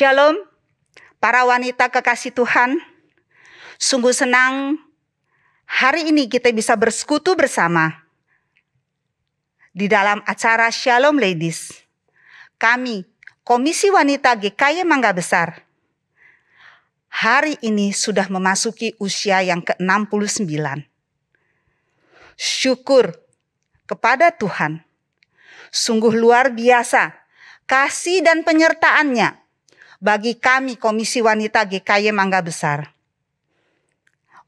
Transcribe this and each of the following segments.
Shalom, para wanita kekasih Tuhan. Sungguh senang hari ini kita bisa bersekutu bersama di dalam acara Shalom Ladies. Kami, Komisi Wanita GKY Mangga Besar, hari ini sudah memasuki usia yang ke-69. Syukur kepada Tuhan. Sungguh luar biasa kasih dan penyertaan-Nya bagi kami Komisi Wanita GKY Mangga Besar.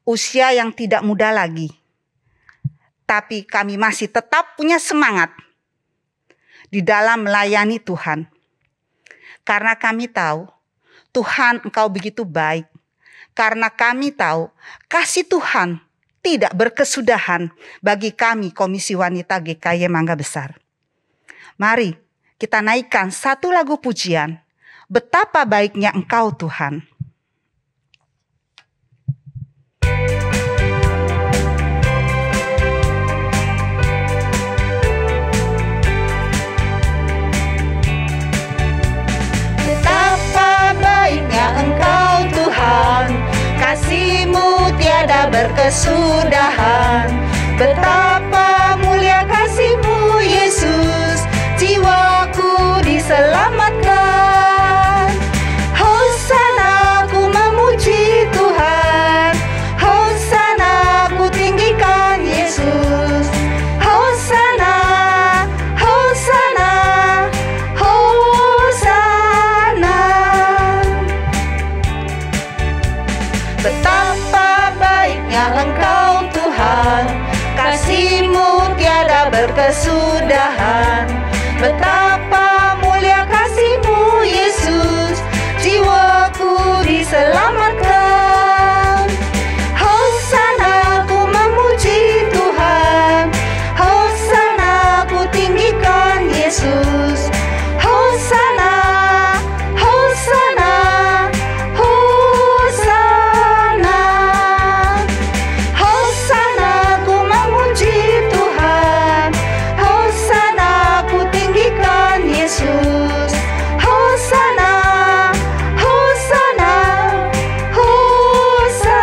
Usia yang tidak muda lagi, tapi kami masih tetap punya semangat di dalam melayani Tuhan. Karena kami tahu Tuhan Engkau begitu baik. Karena kami tahu kasih Tuhan tidak berkesudahan bagi kami Komisi Wanita GKY Mangga Besar. Mari kita naikkan satu lagu pujian. Betapa baiknya Engkau Tuhan. Betapa baiknya Engkau Tuhan, kasih-Mu tiada berkesudahan. Betapa mulia kasih-Mu Yesus, jiwaku diselamatkan. Hosana ku memuji Tuhan, Hosana ku tinggikan Yesus. Hosana, Hosana, Hosana. Betapa baiknya Engkau Tuhan, kasih-Mu tiada berkesudahan. Betapa mulia kasih-Mu Yesus, jiwaku diselamatkan. Hosana ku memuji Tuhan, Hosana ku tinggikan Yesus. Hosana, Hosana, Hosana. Hosana ku memuji Tuhan, Hosana ku tinggikan Yesus. Hosana, Hosana, Hosana.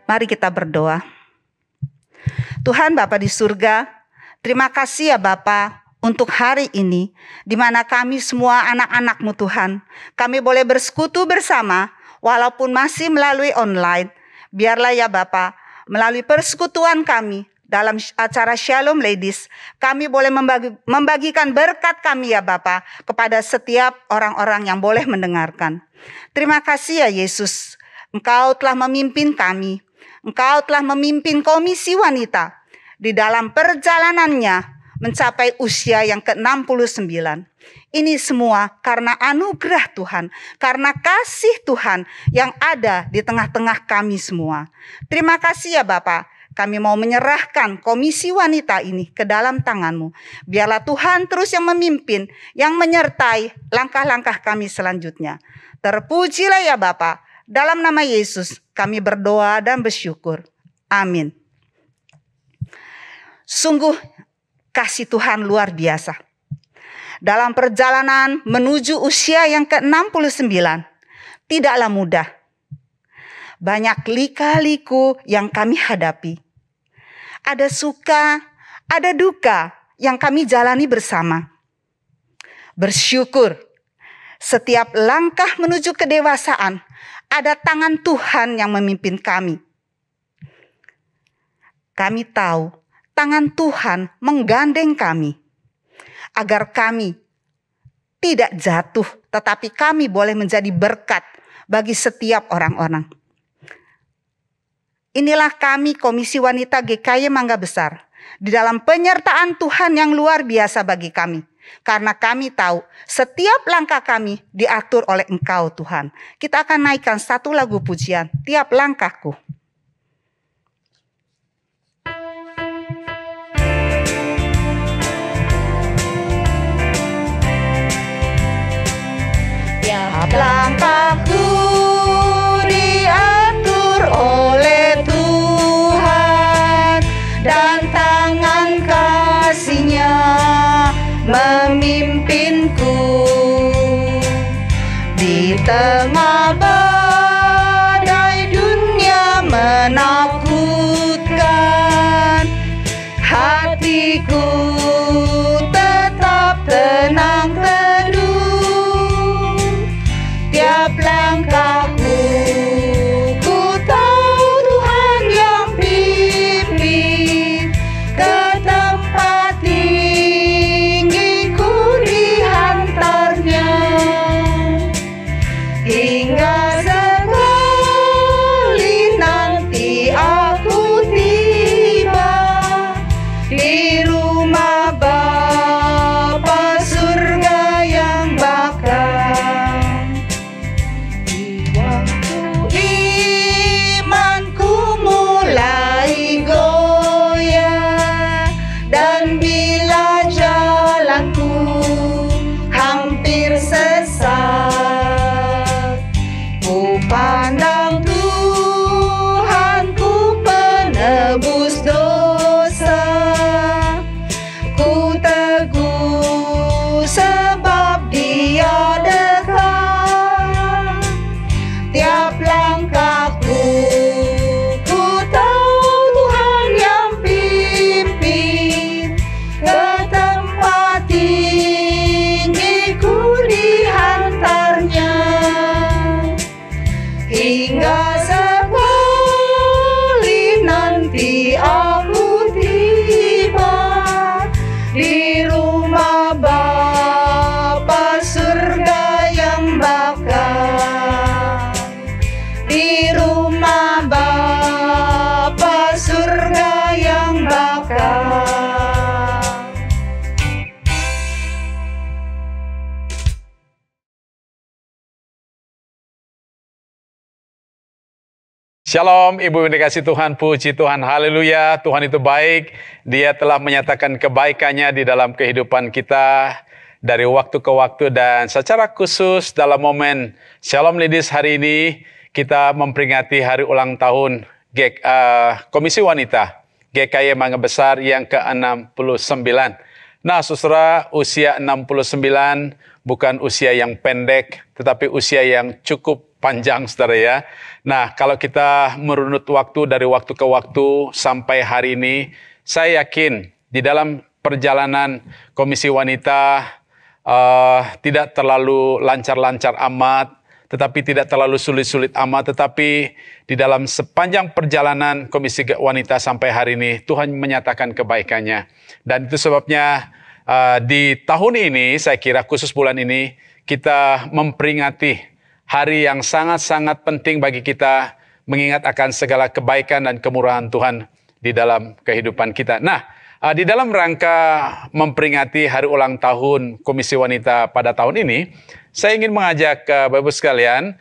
Mari kita berdoa. Tuhan Bapa di surga, terima kasih ya Bapa untuk hari ini, di mana kami semua anak-anak-Mu Tuhan, kami boleh bersekutu bersama, walaupun masih melalui online. Biarlah ya Bapa, melalui persekutuan kami, dalam acara Shalom Ladies, kami boleh membagikan berkat kami ya Bapa, kepada setiap orang-orang yang boleh mendengarkan. Terima kasih ya Yesus, Engkau telah memimpin kami, Engkau telah memimpin Komisi Wanita di dalam perjalanannya mencapai usia yang ke-69. Ini semua karena anugerah Tuhan, karena kasih Tuhan yang ada di tengah-tengah kami semua. Terima kasih ya Bapa, kami mau menyerahkan Komisi Wanita ini ke dalam tangan-Mu. Biarlah Tuhan terus yang memimpin, yang menyertai langkah-langkah kami selanjutnya. Terpujilah ya Bapa, dalam nama Yesus kami berdoa dan bersyukur. Amin. Sungguh kasih Tuhan luar biasa. Dalam perjalanan menuju usia yang ke-69, tidaklah mudah. Banyak lika-liku yang kami hadapi. Ada suka, ada duka yang kami jalani bersama. Bersyukur, setiap langkah menuju kedewasaan, ada tangan Tuhan yang memimpin kami. Kami tahu tangan Tuhan menggandeng kami, agar kami tidak jatuh, tetapi kami boleh menjadi berkat bagi setiap orang-orang. Inilah kami Komisi Wanita GKY Mangga Besar, di dalam penyertaan Tuhan yang luar biasa bagi kami. Karena kami tahu setiap langkah kami diatur oleh Engkau Tuhan. Kita akan naikkan satu lagu pujian, Tiap Langkahku. Tiap langkahku diatur oleh Tuhan, dan tangan kasih memimpinku di tengah badai dunia menakutkan. Hatiku tetap tenang teduh, tiap langkahku ku tahu Tuhan yang pimpin ke tempat tinggi ku dihantarnya, hingga sekali nanti aku tiba di rumah Bapa surga yang bakal. Di waktu imanku mulai goyah, dan bila jalanku hampir sesat, ku pandang Tuhanku penebus dosa. Ku teguh sebab Dia dekat, tiap langkahku ku tahu Tuhan yang pimpin ke tempat tinggi ku dihantarnya, hingga sekali nanti aku tiba di rumah Bapa surga yang bakal. Di rumah Bapa surga yang bakal. Shalom, Ibu yang dikasihi Tuhan, puji Tuhan, haleluya. Tuhan itu baik, Dia telah menyatakan kebaikannya di dalam kehidupan kita dari waktu ke waktu, dan secara khusus dalam momen Shalom Ladies hari ini, kita memperingati hari ulang tahun Komisi Wanita GKY Mangga Besar yang ke-69. Nah, saudara, usia 69 bukan usia yang pendek, tetapi usia yang cukup panjang, saudara ya. Nah, kalau kita merunut waktu dari waktu ke waktu sampai hari ini, saya yakin di dalam perjalanan Komisi Wanita tidak terlalu lancar-lancar amat, tetapi tidak terlalu sulit-sulit amat, tetapi di dalam sepanjang perjalanan Komisi Wanita sampai hari ini, Tuhan menyatakan kebaikannya. Dan itu sebabnya di tahun ini, saya kira khusus bulan ini, kita memperingati hari yang sangat-sangat penting bagi kita, mengingat akan segala kebaikan dan kemurahan Tuhan di dalam kehidupan kita. Nah, di dalam rangka memperingati hari ulang tahun Komisi Wanita pada tahun ini, saya ingin mengajak Bapak Ibu sekalian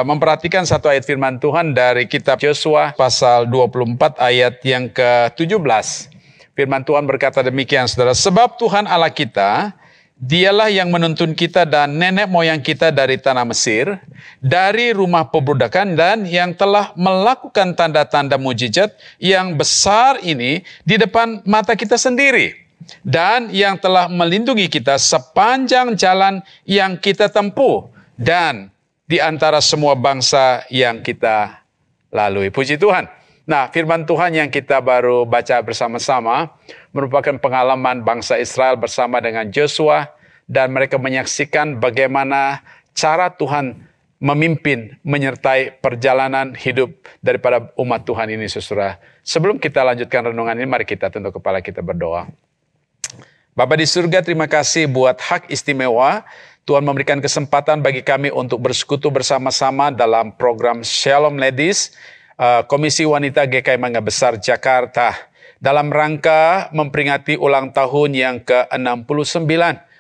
memperhatikan satu ayat firman Tuhan dari kitab Yosua pasal 24 ayat yang ke-17. Firman Tuhan berkata demikian, saudara, sebab Tuhan Allah kita, Dialah yang menuntun kita dan nenek moyang kita dari tanah Mesir, dari rumah perbudakan, dan yang telah melakukan tanda-tanda mujizat yang besar ini di depan mata kita sendiri, dan yang telah melindungi kita sepanjang jalan yang kita tempuh, dan di antara semua bangsa yang kita lalui. Puji Tuhan. Nah, firman Tuhan yang kita baru baca bersama-sama merupakan pengalaman bangsa Israel bersama dengan Joshua, dan mereka menyaksikan bagaimana cara Tuhan memimpin, menyertai perjalanan hidup daripada umat Tuhan ini, saudara. Sebelum kita lanjutkan renungan ini, mari kita tunduk kepala, kita berdoa. Bapa di surga, terima kasih buat hak istimewa Tuhan memberikan kesempatan bagi kami untuk bersekutu bersama-sama dalam program Shalom Ladies, Komisi Wanita GKY Mangga Besar Jakarta, dalam rangka memperingati ulang tahun yang ke-69.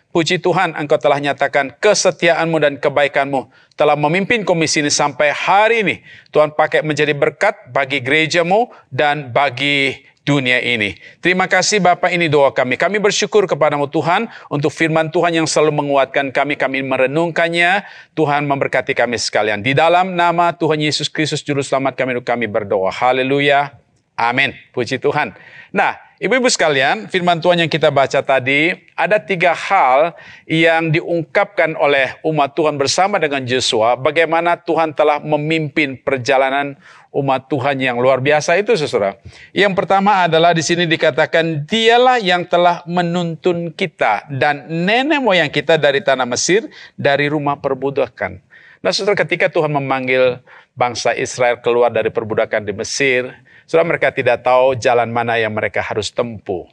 Puji Tuhan, Engkau telah nyatakan kesetiaan-Mu dan kebaikan-Mu telah memimpin komisi ini sampai hari ini. Tuhan pakai menjadi berkat bagi gereja-Mu dan bagi dunia ini. Terima kasih Bapa, ini doa kami. Kami bersyukur kepada-Mu Tuhan untuk firman Tuhan yang selalu menguatkan kami. Kami merenungkannya. Tuhan memberkati kami sekalian. Di dalam nama Tuhan Yesus Kristus Juru Selamat kami berdoa. Haleluya. Amin. Puji Tuhan. Nah, Ibu-ibu sekalian, firman Tuhan yang kita baca tadi, ada 3 hal yang diungkapkan oleh umat Tuhan bersama dengan Yosua, bagaimana Tuhan telah memimpin perjalanan umat Tuhan yang luar biasa itu, saudara. Yang pertama adalah di sini dikatakan, dialah yang telah menuntun kita dan nenek moyang kita dari tanah Mesir, dari rumah perbudakan. Nah, saudara, ketika Tuhan memanggil bangsa Israel keluar dari perbudakan di Mesir, saudara, mereka tidak tahu jalan mana yang mereka harus tempuh.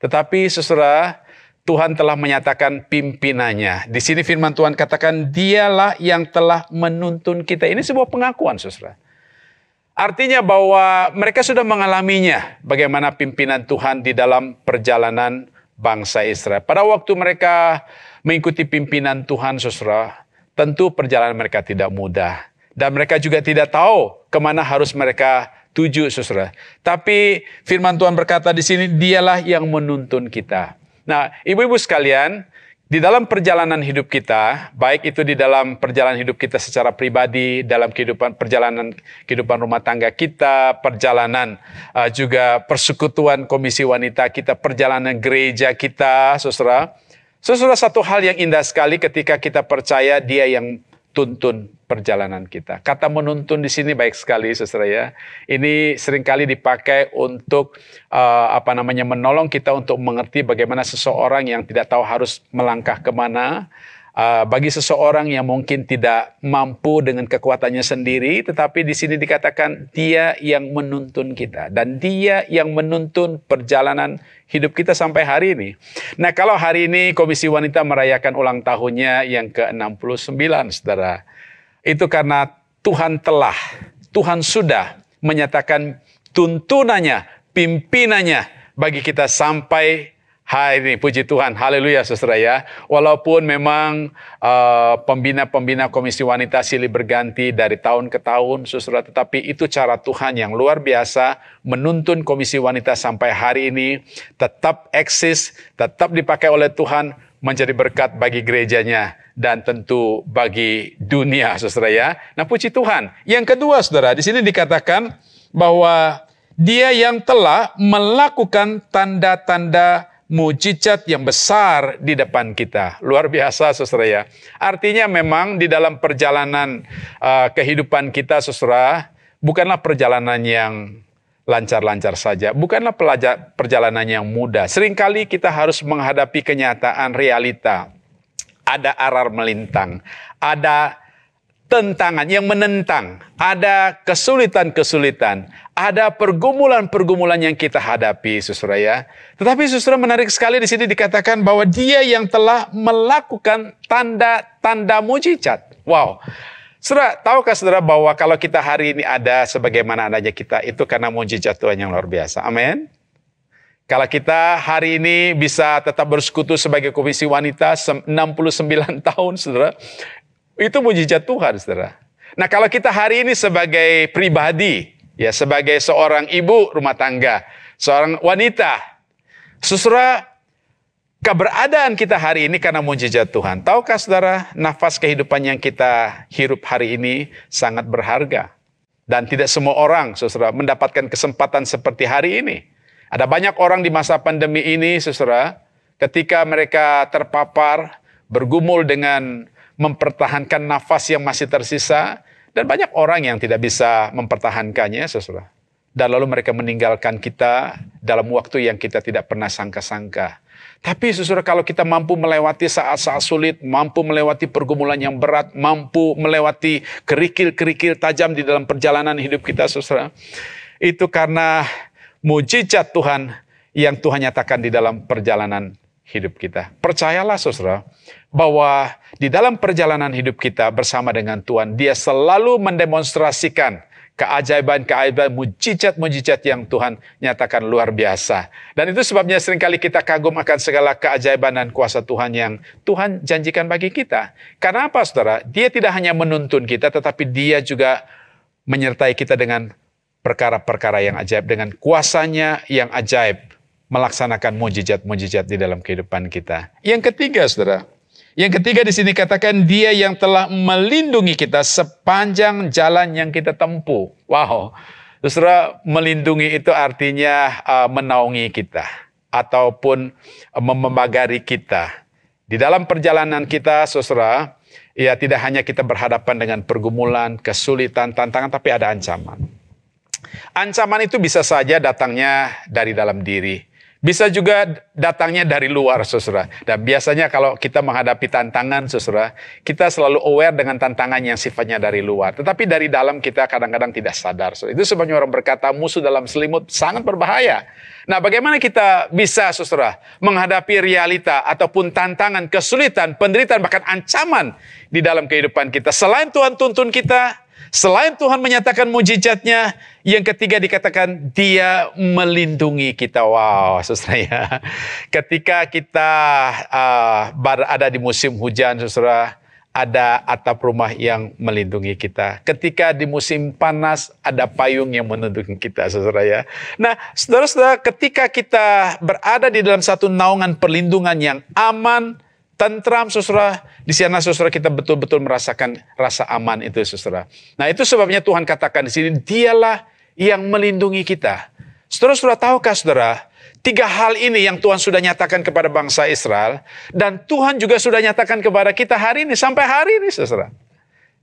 Tetapi, saudara, Tuhan telah menyatakan pimpinannya. Di sini firman Tuhan katakan, dialah yang telah menuntun kita. Ini sebuah pengakuan, saudara. Artinya bahwa mereka sudah mengalaminya, bagaimana pimpinan Tuhan di dalam perjalanan bangsa Israel. Pada waktu mereka mengikuti pimpinan Tuhan, saudara, tentu perjalanan mereka tidak mudah. Dan mereka juga tidak tahu kemana harus mereka tuju, saudara. Tapi firman Tuhan berkata di sini, dialah yang menuntun kita. Nah, ibu-ibu sekalian, di dalam perjalanan hidup kita, baik itu di dalam perjalanan hidup kita secara pribadi, dalam perjalanan kehidupan rumah tangga kita, perjalanan juga persekutuan komisi wanita kita, perjalanan gereja kita, saudara. Saudara, satu hal yang indah sekali ketika kita percaya Dia yang tuntun perjalanan kita. Kata menuntun di sini baik sekali, saudara ya. Ini seringkali dipakai untuk menolong kita untuk mengerti bagaimana seseorang yang tidak tahu harus melangkah kemana. Bagi seseorang yang mungkin tidak mampu dengan kekuatannya sendiri, tetapi di sini dikatakan Dia yang menuntun kita dan Dia yang menuntun perjalanan hidup kita sampai hari ini. Nah, kalau hari ini Komisi Wanita merayakan ulang tahunnya yang ke-69, saudara, itu karena Tuhan sudah menyatakan tuntunannya, pimpinannya bagi kita sampai hari ini. Puji Tuhan, haleluya, saudara ya. Walaupun memang pembina-pembina Komisi Wanita silih berganti dari tahun ke tahun, saudara, tetapi itu cara Tuhan yang luar biasa menuntun Komisi Wanita sampai hari ini, tetap eksis, tetap dipakai oleh Tuhan, menjadi berkat bagi gerejanya dan tentu bagi dunia, saudara ya. Nah, puji Tuhan. Yang kedua, saudara, di sini dikatakan bahwa Dia yang telah melakukan tanda-tanda mujizat yang besar di depan kita. Luar biasa, saudara ya. Artinya memang di dalam perjalanan kehidupan kita, saudara, bukanlah perjalanan yang lancar-lancar saja. Bukanlah perjalanan yang mudah. Seringkali kita harus menghadapi kenyataan realita. Ada arar melintang. Ada tentangan yang menentang. Ada kesulitan-kesulitan. Ada pergumulan-pergumulan yang kita hadapi, saudara ya. Tetapi saudara, menarik sekali di sini dikatakan bahwa Dia yang telah melakukan tanda-tanda mujizat. Wow. Saudara, tahukah saudara bahwa kalau kita hari ini ada sebagaimana adanya kita, itu karena mujizat Tuhan yang luar biasa. Amin. Kalau kita hari ini bisa tetap bersekutu sebagai Komisi Wanita 69 tahun, saudara, itu mujizat Tuhan, saudara. Nah, kalau kita hari ini sebagai pribadi, ya, sebagai seorang ibu rumah tangga, seorang wanita, saudara, keberadaan kita hari ini karena mujizat Tuhan. Tahukah saudara, nafas kehidupan yang kita hirup hari ini sangat berharga. Dan tidak semua orang, saudara, mendapatkan kesempatan seperti hari ini. Ada banyak orang di masa pandemi ini, saudara, ketika mereka terpapar, bergumul dengan mempertahankan nafas yang masih tersisa, dan banyak orang yang tidak bisa mempertahankannya, saudara. Dan lalu mereka meninggalkan kita dalam waktu yang kita tidak pernah sangka-sangka. Tapi saudara, kalau kita mampu melewati saat-saat sulit, mampu melewati pergumulan yang berat, mampu melewati kerikil-kerikil tajam di dalam perjalanan hidup kita, saudara, itu karena mujizat Tuhan yang Tuhan nyatakan di dalam perjalanan hidup kita. Percayalah, saudara, bahwa di dalam perjalanan hidup kita bersama dengan Tuhan, Dia selalu mendemonstrasikan keajaiban-keajaiban, mujizat-mujizat yang Tuhan nyatakan luar biasa. Dan itu sebabnya seringkali kita kagum akan segala keajaiban dan kuasa Tuhan yang Tuhan janjikan bagi kita. Karena apa, saudara? Dia tidak hanya menuntun kita, tetapi Dia juga menyertai kita dengan perkara-perkara yang ajaib, dengan kuasanya yang ajaib, melaksanakan mujizat-mujizat di dalam kehidupan kita. Yang ketiga, saudara, yang ketiga di sini katakan Dia yang telah melindungi kita sepanjang jalan yang kita tempuh. Wow. Saudara, melindungi itu artinya menaungi kita ataupun memagari kita. Di dalam perjalanan kita, saudara, ya tidak hanya kita berhadapan dengan pergumulan, kesulitan, tantangan, tapi ada ancaman. Ancaman itu bisa saja datangnya dari dalam diri. Bisa juga datangnya dari luar, saudara. Dan biasanya kalau kita menghadapi tantangan, saudara, kita selalu aware dengan tantangan yang sifatnya dari luar. Tetapi dari dalam kita kadang-kadang tidak sadar. Saudara. Itu sebabnya orang berkata musuh dalam selimut sangat berbahaya. Nah, bagaimana kita bisa, saudara, menghadapi realita ataupun tantangan, kesulitan, penderitaan, bahkan ancaman di dalam kehidupan kita. Selain Tuhan tuntun kita, selain Tuhan menyatakan mujizatnya, yang ketiga dikatakan dia melindungi kita. Wow, saudara ya. Ketika kita berada di musim hujan, saudara, ada atap rumah yang melindungi kita. Ketika di musim panas, ada payung yang melindungi kita, saudara ya. Nah, saudara-saudara, ketika kita berada di dalam satu naungan perlindungan yang aman, tentram, saudara, di sana, saudara, kita betul-betul merasakan rasa aman itu, saudara. Nah, itu sebabnya Tuhan katakan di sini, dialah yang melindungi kita. Saudara-saudara, tahukah saudara, 3 hal ini yang Tuhan sudah nyatakan kepada bangsa Israel, dan Tuhan juga sudah nyatakan kepada kita hari ini, sampai hari ini, saudara.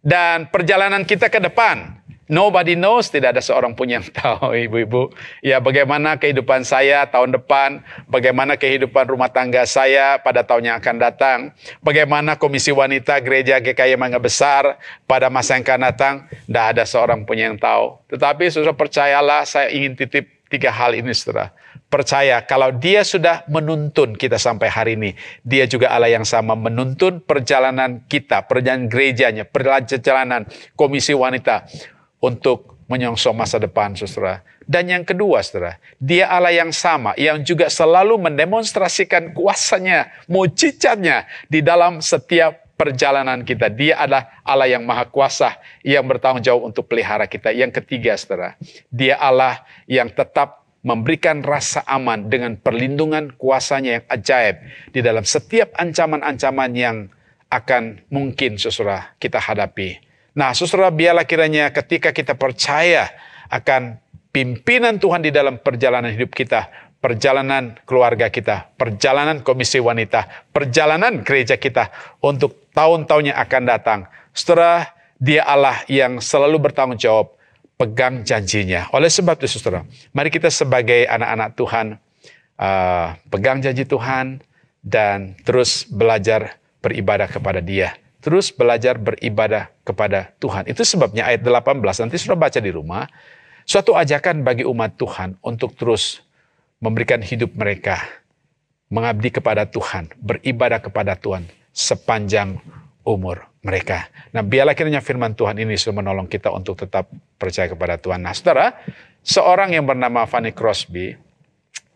Dan perjalanan kita ke depan, nobody knows, tidak ada seorang pun yang tahu, ibu-ibu. Ya, bagaimana kehidupan saya tahun depan, bagaimana kehidupan rumah tangga saya pada tahun yang akan datang, bagaimana Komisi Wanita Gereja GKI Mangga Besar pada masa yang akan datang, tidak ada seorang pun yang tahu. Tetapi, saudara, percayalah, saya ingin titip 3 hal ini, saudara. Percaya kalau dia sudah menuntun kita sampai hari ini, dia juga Allah yang sama menuntun perjalanan kita, perjalanan gerejanya, perjalanan Komisi Wanita untuk menyongsong masa depan, saudara. Dan yang kedua, saudara, dia Allah yang sama, yang juga selalu mendemonstrasikan kuasanya, mujizatnya di dalam setiap perjalanan kita. Dia adalah Allah yang maha kuasa, yang bertanggung jawab untuk pelihara kita. Yang ketiga, saudara, dia Allah yang tetap memberikan rasa aman dengan perlindungan kuasanya yang ajaib di dalam setiap ancaman-ancaman yang akan mungkin, saudara, kita hadapi. Nah, saudara, biarlah kiranya ketika kita percaya akan pimpinan Tuhan di dalam perjalanan hidup kita, perjalanan keluarga kita, perjalanan Komisi Wanita, perjalanan gereja kita untuk tahun-tahun yang akan datang. Saudara, dia Allah yang selalu bertanggung jawab, pegang janjinya. Oleh sebab itu, saudara, mari kita sebagai anak-anak Tuhan, pegang janji Tuhan, dan terus belajar beribadah kepada Dia. Terus belajar beribadah kepada Tuhan. Itu sebabnya ayat 18, nanti sudah baca di rumah, suatu ajakan bagi umat Tuhan untuk terus memberikan hidup mereka, mengabdi kepada Tuhan, beribadah kepada Tuhan sepanjang umur mereka. Nah, biarlah kiranya firman Tuhan ini sudah menolong kita untuk tetap percaya kepada Tuhan. Nah, saudara, seorang yang bernama Fanny Crosby,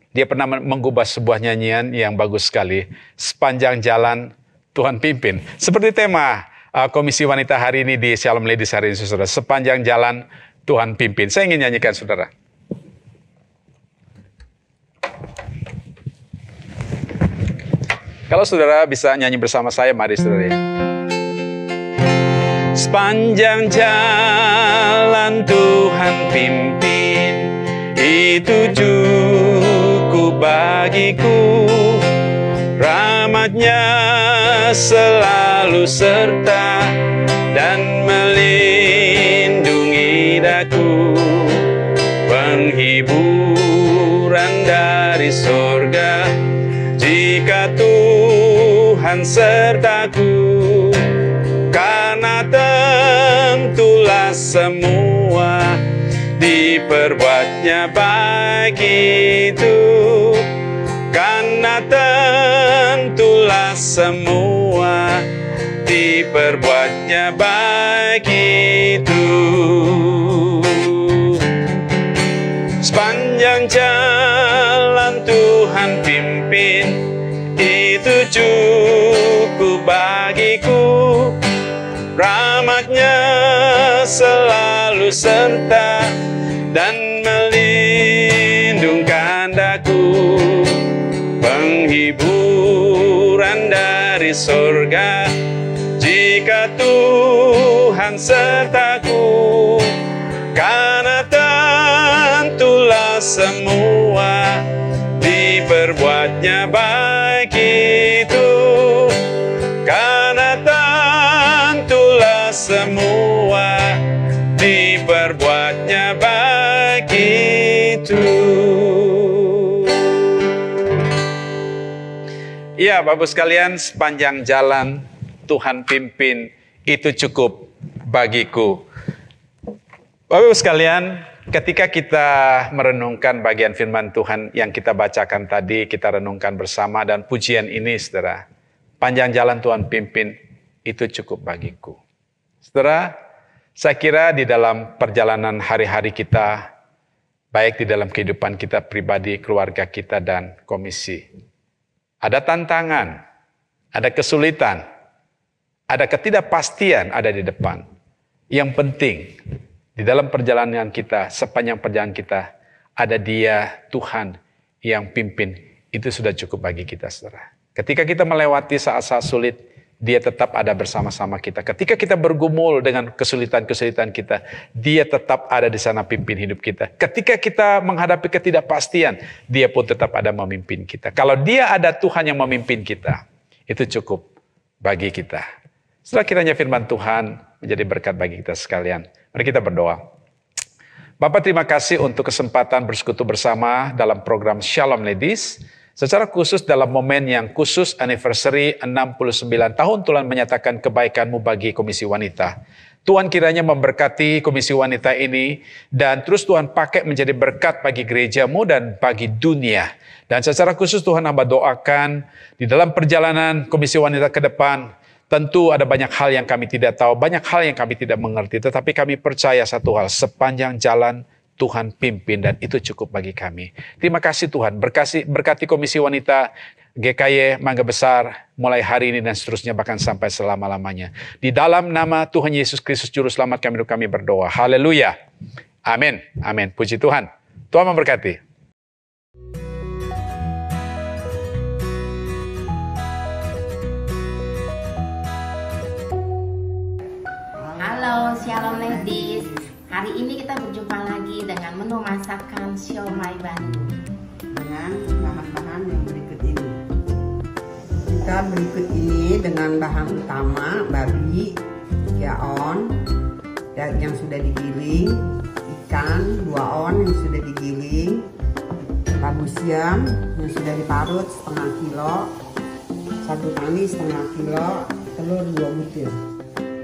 dia pernah menggubah sebuah nyanyian yang bagus sekali, sepanjang jalan Tuhan pimpin. Seperti tema Komisi Wanita hari ini di Shalom Ladies hari ini, saudara. Sepanjang jalan Tuhan pimpin. Saya ingin nyanyikan, saudara. Kalau saudara bisa nyanyi bersama saya, mari, saudara. Sepanjang jalan Tuhan pimpin, itu cukup bagiku. Rahmat-Nya selalu serta dan melindungi daku. Penghiburan dari surga jika Tuhan sertaku. Karena tentulah semua diperbuatnya baik itu. Karena tentulah semua diperbuatnya baik itu. Sepanjang jalan Tuhan pimpin, itu cukup bagiku. Rahmat-Nya selalu serta dan melindungkan daku. Penghiburan dari surga jika Tuhan sertaku. Karena semua diperbuatnya baik itu, karena tentulah semua diperbuatnya baik itu. Ya, Bapak sekalian, sepanjang jalan Tuhan pimpin, itu cukup bagiku. Bapak sekalian, ketika kita merenungkan bagian firman Tuhan yang kita bacakan tadi, kita renungkan bersama, dan pujian ini, saudara, panjang jalan Tuhan pimpin, itu cukup bagiku. Saudara, saya kira di dalam perjalanan hari-hari kita, baik di dalam kehidupan kita pribadi, keluarga kita, dan komisi, ada tantangan, ada kesulitan, ada ketidakpastian ada di depan. Yang penting, di dalam perjalanan kita, sepanjang perjalanan kita, ada Dia, Tuhan, yang pimpin. Itu sudah cukup bagi kita, saudara. Ketika kita melewati saat-saat sulit, Dia tetap ada bersama-sama kita. Ketika kita bergumul dengan kesulitan-kesulitan kita, Dia tetap ada di sana pimpin hidup kita. Ketika kita menghadapi ketidakpastian, Dia pun tetap ada memimpin kita. Kalau Dia ada, Tuhan yang memimpin kita, itu cukup bagi kita. Setelah kiranya firman Tuhan menjadi berkat bagi kita sekalian. Mari kita berdoa. Bapak, terima kasih untuk kesempatan bersekutu bersama dalam program Shalom Ladies. Secara khusus dalam momen yang khusus anniversary 69 tahun Tuhan menyatakan kebaikan-Mu bagi Komisi Wanita. Tuhan kiranya memberkati Komisi Wanita ini dan terus Tuhan pakai menjadi berkat bagi gereja-Mu dan bagi dunia. Dan secara khusus Tuhan hamba doakan di dalam perjalanan Komisi Wanita ke depan, tentu ada banyak hal yang kami tidak tahu, banyak hal yang kami tidak mengerti, tetapi kami percaya satu hal, sepanjang jalan Tuhan pimpin dan itu cukup bagi kami. Terima kasih Tuhan, berkati Komisi Wanita GKY Mangga Besar mulai hari ini dan seterusnya bahkan sampai selama-lamanya. Di dalam nama Tuhan Yesus Kristus Juru Selamat kami berdoa. Haleluya. Amin. Amin. Puji Tuhan. Tuhan memberkati. Halo Shalom Ladies. Hari ini kita berjumpa lagi dengan menu masakan siomay Bandung dengan bahan-bahan yang berikut ini. Kita berikut ini dengan bahan utama babi, yaon yang sudah digiling, ikan 2 on yang sudah digiling, labu siam yang sudah diparut setengah kilo, 1 tali setengah kilo, telur 2 butir.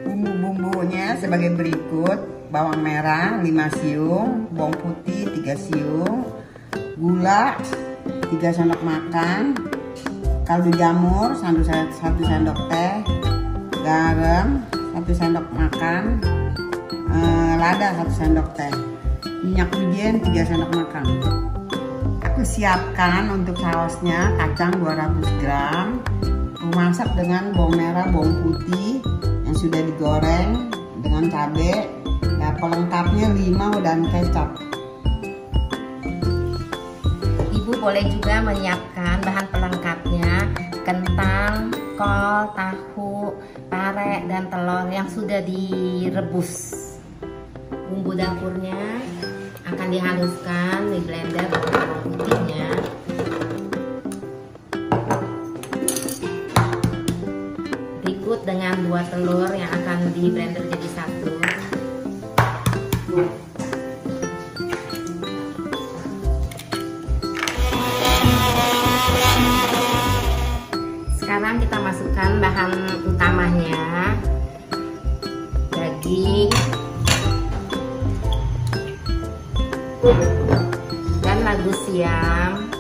Bumbu-bumbunya sebagai berikut: bawang merah 5 siung, bawang putih 3 siung, gula 3 sendok makan, kaldu jamur 1 sendok teh, garam 1 sendok makan, lada 1 sendok teh, minyak wijen 3 sendok makan. Aku siapkan untuk sausnya kacang 200 gram, aku masak dengan bawang merah, bawang putih yang sudah digoreng dengan cabai. Nah, pelengkapnya limau dan kecap. Ibu boleh juga menyiapkan bahan pelengkapnya: kentang, kol, tahu, pare, dan telur yang sudah direbus. Bumbu dapurnya akan dihaluskan di blender dengan bawang putihnya. Berikut dengan 2 telur yang akan di blender jadi 1. Sekarang kita masukkan bahan utamanya: daging dan labu siam,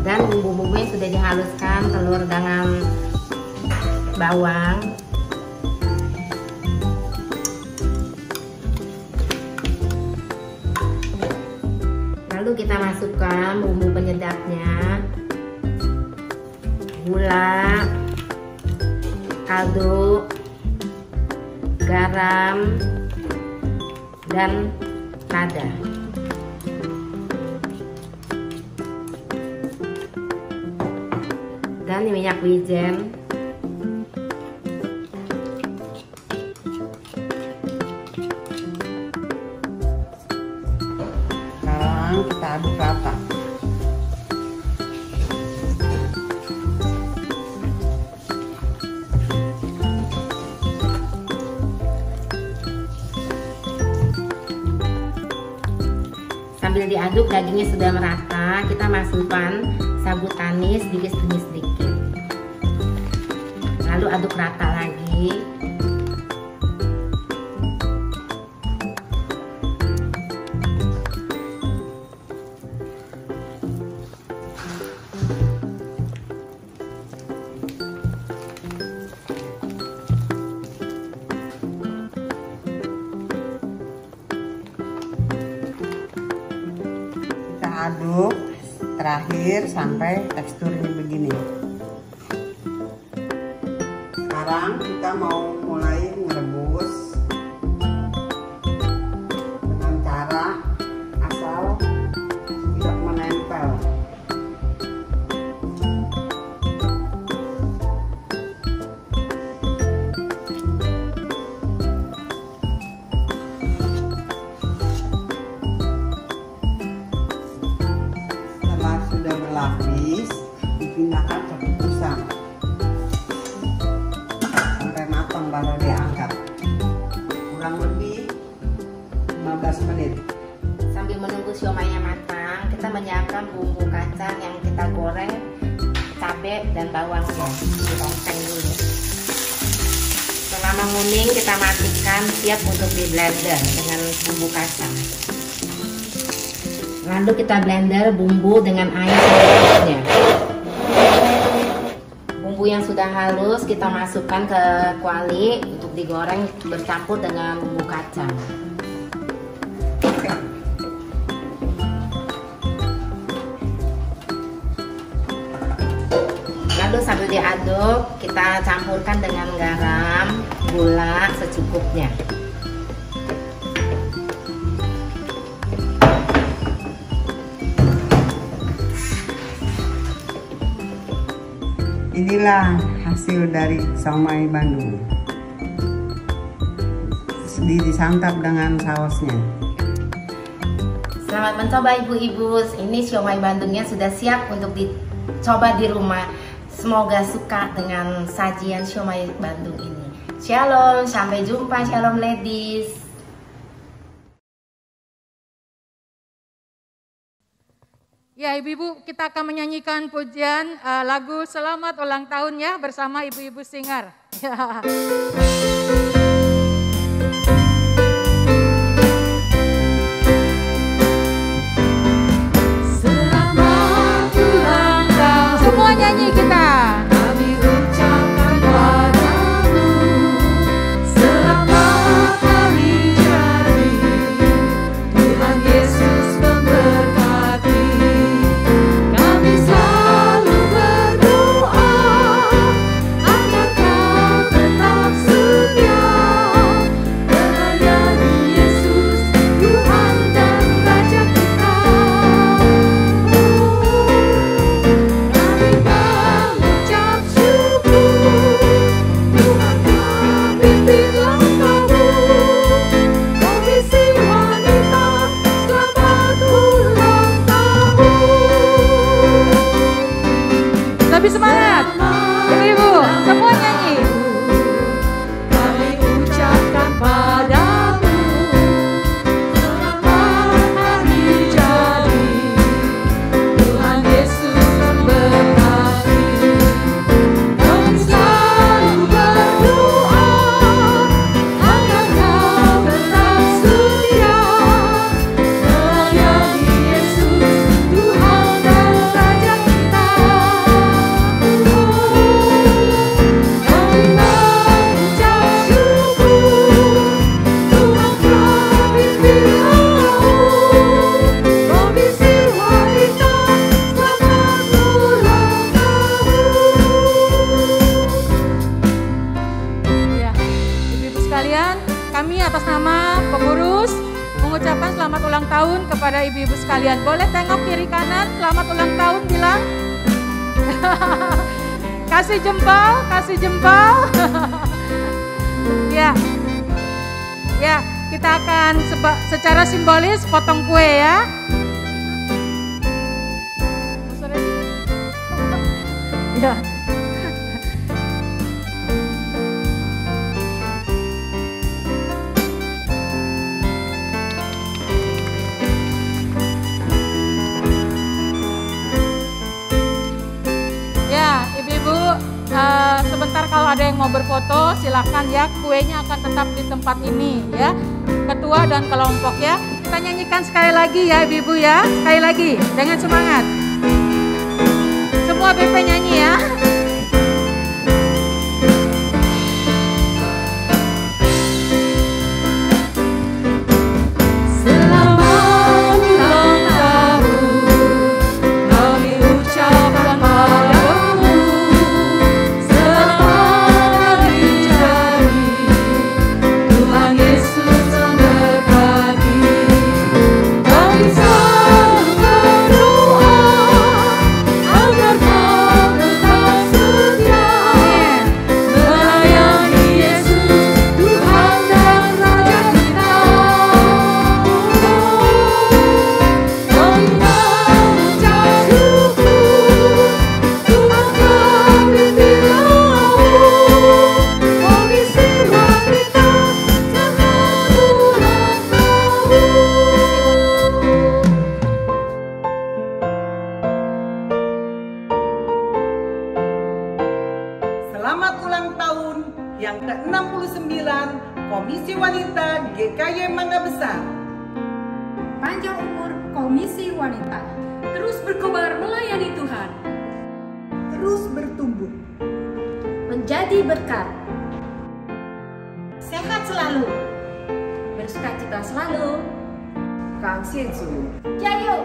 dan bumbu-bumbu yang sudah dihaluskan, telur dengan bawang, lalu kita masukkan bumbu penyedapnya: gula, kaldu, garam, dan lada. Dan minyak wijen. aduk rata. Sambil diaduk dagingnya sudah merata, kita masukkan sabut anis sedikit. Lalu aduk rata lagi. Aduk terakhir sampai teksturnya begini. Sekarang kita mau mulai merebus dengan cara asal tidak menempel. Sudah berlapis, dipindahkan ke kukusan sampai matang baru diangkat. Kurang lebih 15 menit. Sambil menunggu siomay matang, kita menyiapkan bumbu kacang yang kita goreng, cabai dan bawangnya dironteng dulu. Setelah menguning, kita matikan, siap untuk di blender dengan bumbu kacang. Lalu kita blender bumbu dengan air secukupnya. Bumbu yang sudah halus kita masukkan ke kuali untuk digoreng bercampur dengan bumbu kacang. Lalu sambil diaduk, kita campurkan dengan garam, gula secukupnya. Inilah hasil dari siomay Bandung. Disantap dengan sausnya. Selamat mencoba ibu-ibu. Ini siomay Bandungnya sudah siap untuk dicoba di rumah. Semoga suka dengan sajian siomay Bandung ini. Shalom, sampai jumpa. Shalom ladies. Ya ibu-ibu, kita akan menyanyikan pujian lagu Selamat Ulang Tahun ya bersama ibu-ibu Singer. Ya. Selamat ulang tahun. Semua nyanyi kita. Kami ucapkan padamu selamat hari jadi. Tuhan Yesus memberkati. Kami selalu berdoa agar kau tetap setia melayani Yesus Tuhan dan Raja kita. Kami mengucap syukur Tuhan kami bilang kamu Komisi Wanita selamat ulang tahun. Lebih semangat ibu-ibu, semua nyanyi. Kami ucapkan padamu selamat hari jadi. Tuhan Yesus memberkati. Kami selalu berdoa agar kau tetap setia melayani Yesus Tuhan dan Raja kita. Kami mengucap syukur Tuhan kami bilang Komisi Wanita selamat ulang tahun. Ya, ibu-ibu sekalian, kami atas nama pengurus mengucapkan selamat ulang tahun kepada ibu-ibu sekalian. Boleh tengok kiri kanan, selamat ulang tahun bilang. Kasih jempol, kasih jempol. Ya. Ya, kita akan secara simbolis potong kue ya. ada yang mau berfoto, silakan ya. Kuenya akan tetap di tempat ini ya. Ketua dan kelompok ya. Kita nyanyikan sekali lagi ya Ibu-ibu ya. Sekali lagi dengan semangat. Semua BP nyanyi ya. Selamat ulang tahun yang ke-69 Komisi Wanita GKY Mangga Besar. Panjang umur Komisi Wanita. Terus berkobar melayani Tuhan. Terus bertumbuh. Menjadi berkat. Sehat selalu. Bersukacita selalu. Kang Siensu. Jayo.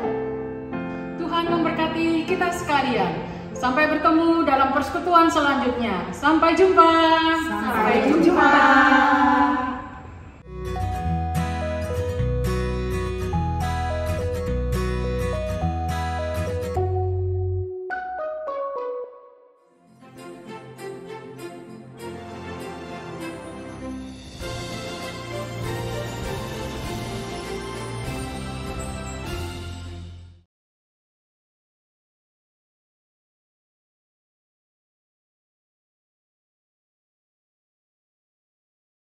Tuhan memberkati kita sekalian. Sampai bertemu dalam persekutuan selanjutnya. Sampai jumpa. Sampai jumpa.